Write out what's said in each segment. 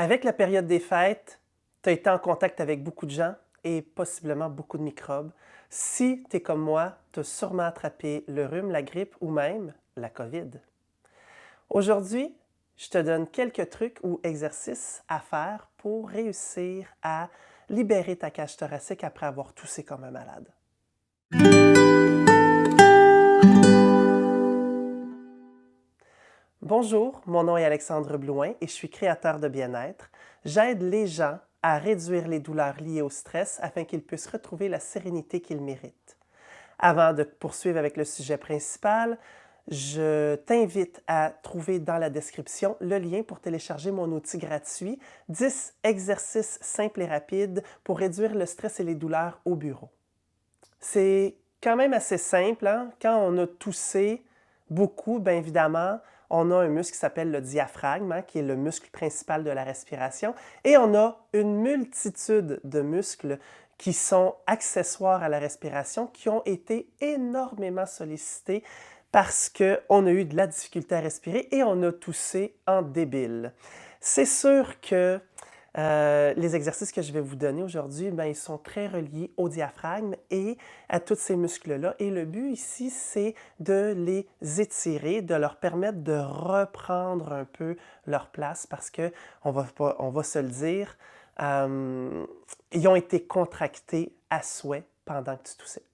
Avec la période des fêtes, tu as été en contact avec beaucoup de gens et possiblement beaucoup de microbes. Si tu es comme moi, tu as sûrement attrapé le rhume, la grippe ou même la COVID. Aujourd'hui, je te donne quelques trucs ou exercices à faire pour réussir à libérer ta cage thoracique après avoir toussé comme un malade. Bonjour, mon nom est Alexandre Blouin et je suis créateur de bien-être. J'aide les gens à réduire les douleurs liées au stress afin qu'ils puissent retrouver la sérénité qu'ils méritent. Avant de poursuivre avec le sujet principal, je t'invite à trouver dans la description le lien pour télécharger mon outil gratuit 10 exercices simples et rapides pour réduire le stress et les douleurs au bureau. C'est quand même assez simple, hein? Quand on a toussé beaucoup, bien évidemment, on a un muscle qui s'appelle le diaphragme, hein, qui est le muscle principal de la respiration, et on a une multitude de muscles qui sont accessoires à la respiration, qui ont été énormément sollicités parce qu'on a eu de la difficulté à respirer et on a toussé en débile. C'est sûr que les exercices que je vais vous donner aujourd'hui, bien, ils sont très reliés au diaphragme et à tous ces muscles-là. Et le but ici, c'est de les étirer, de leur permettre de reprendre un peu leur place parce qu'on va se le dire, ils ont été contractés à souhait pendant que tu toussais.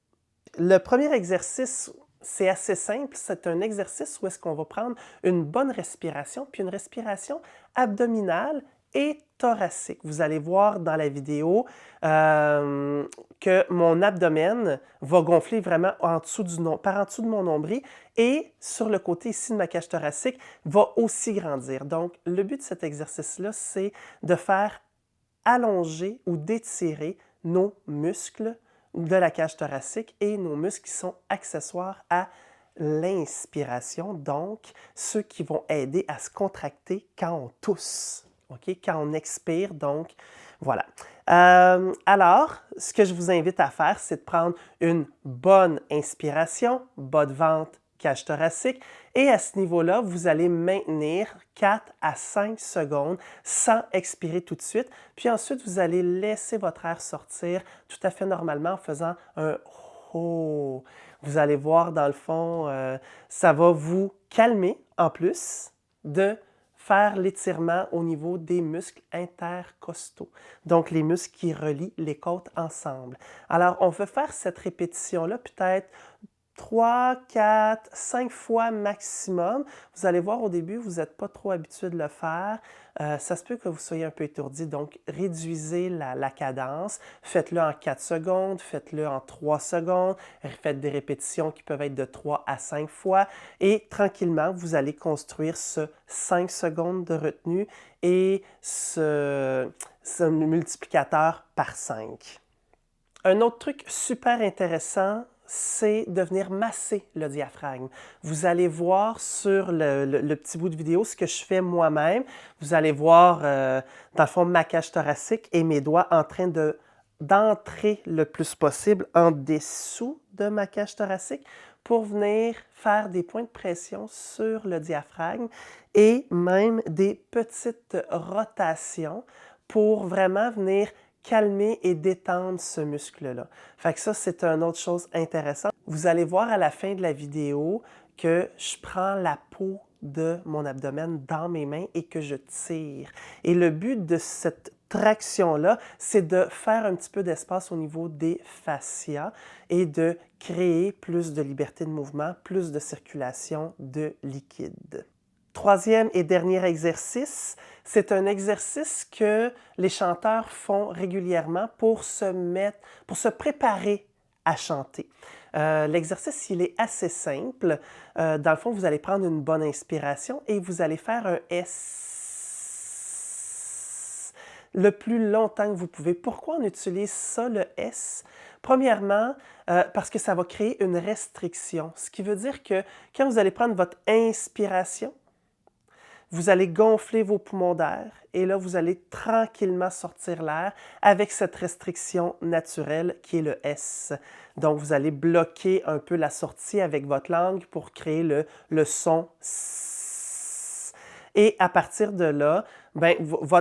Le premier exercice, c'est assez simple. C'est un exercice où est-ce qu'on va prendre une bonne respiration, puis une respiration abdominale et thoracique. Vous allez voir dans la vidéo que mon abdomen va gonfler vraiment par en dessous de mon nombril et sur le côté ici de ma cage thoracique va aussi grandir. Donc, le but de cet exercice-là, c'est de faire allonger ou d'étirer nos muscles de la cage thoracique et nos muscles qui sont accessoires à l'inspiration, donc ceux qui vont aider à se contracter quand on tousse, okay? Quand on expire, donc voilà. Alors, ce que je vous invite à faire, c'est de prendre une bonne inspiration, bas de ventre, cage thoracique, et à ce niveau-là, vous allez maintenir 4 à 5 secondes sans expirer tout de suite. Puis ensuite, vous allez laisser votre air sortir tout à fait normalement en faisant un « oh ». Vous allez voir, dans le fond, ça va vous calmer en plus de faire l'étirement au niveau des muscles intercostaux, donc les muscles qui relient les côtes ensemble. Alors, on veut faire cette répétition-là peut-être 3, 4, 5 fois maximum. Vous allez voir au début, vous n'êtes pas trop habitué de le faire. Ça se peut que vous soyez un peu étourdi, donc réduisez la cadence. Faites-le en 4 secondes, faites-le en 3 secondes. Faites des répétitions qui peuvent être de 3 à 5 fois. Et tranquillement, vous allez construire ce 5 secondes de retenue et ce multiplicateur par 5. Un autre truc super intéressant, c'est de venir masser le diaphragme. Vous allez voir sur le petit bout de vidéo ce que je fais moi-même. Vous allez voir, dans le fond, ma cage thoracique et mes doigts en train d'entrer le plus possible en dessous de ma cage thoracique pour venir faire des points de pression sur le diaphragme et même des petites rotations pour vraiment venir calmer et détendre ce muscle-là. Fait que ça, c'est une autre chose intéressante. Vous allez voir à la fin de la vidéo que je prends la peau de mon abdomen dans mes mains et que je tire. Et le but de cette traction-là, c'est de faire un petit peu d'espace au niveau des fascias et de créer plus de liberté de mouvement, plus de circulation de liquide. Troisième et dernier exercice, c'est un exercice que les chanteurs font régulièrement pour se préparer à chanter. L'exercice, il est assez simple. Dans le fond, vous allez prendre une bonne inspiration et vous allez faire un S le plus longtemps que vous pouvez. Pourquoi on utilise ça, le S? Premièrement, parce que ça va créer une restriction, ce qui veut dire que quand vous allez prendre votre inspiration, vous allez gonfler vos poumons d'air et là, vous allez tranquillement sortir l'air avec cette restriction naturelle qui est le S. Donc, vous allez bloquer un peu la sortie avec votre langue pour créer le son S. Et à partir de là, ben,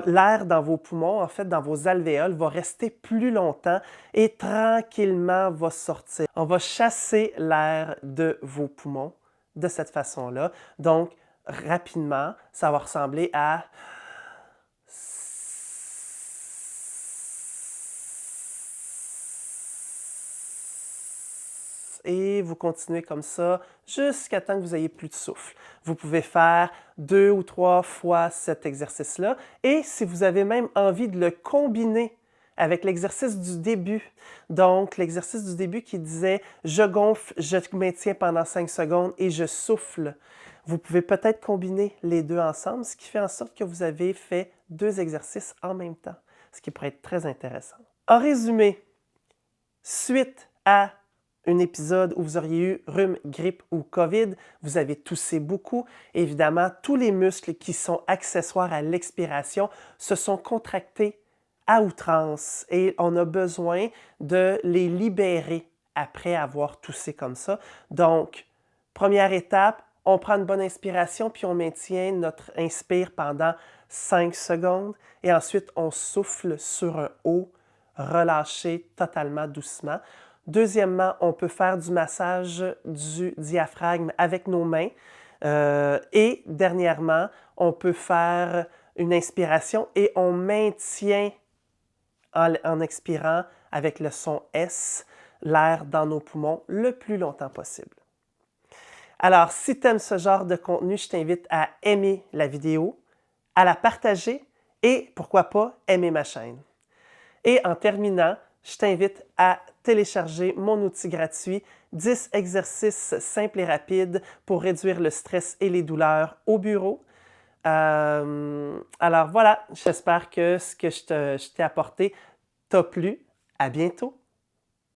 l'air dans vos poumons, en fait, dans vos alvéoles, va rester plus longtemps et tranquillement va sortir. On va chasser l'air de vos poumons de cette façon-là. Donc, rapidement, ça va ressembler à... Et vous continuez comme ça jusqu'à temps que vous ayez plus de souffle. Vous pouvez faire 2 ou 3 fois cet exercice-là. Et si vous avez même envie de le combiner avec l'exercice du début, donc l'exercice du début qui disait « je gonfle, je maintiens pendant 5 secondes et je souffle », vous pouvez peut-être combiner les deux ensemble, ce qui fait en sorte que vous avez fait 2 exercices en même temps, ce qui pourrait être très intéressant. En résumé, suite à un épisode où vous auriez eu rhume, grippe ou COVID, vous avez toussé beaucoup. Évidemment, tous les muscles qui sont accessoires à l'expiration se sont contractés à outrance et on a besoin de les libérer après avoir toussé comme ça. Donc, première étape, on prend une bonne inspiration puis on maintient notre inspire pendant 5 secondes et ensuite on souffle sur un haut, relâché totalement doucement. Deuxièmement, on peut faire du massage du diaphragme avec nos mains. Et dernièrement, on peut faire une inspiration et on maintient en expirant avec le son S l'air dans nos poumons le plus longtemps possible. Alors, si tu aimes ce genre de contenu, je t'invite à aimer la vidéo, à la partager et, pourquoi pas, aimer ma chaîne. Et en terminant, je t'invite à télécharger mon outil gratuit 10 exercices simples et rapides pour réduire le stress et les douleurs au bureau. Alors voilà, j'espère que ce que je t'ai apporté t'a plu. À bientôt!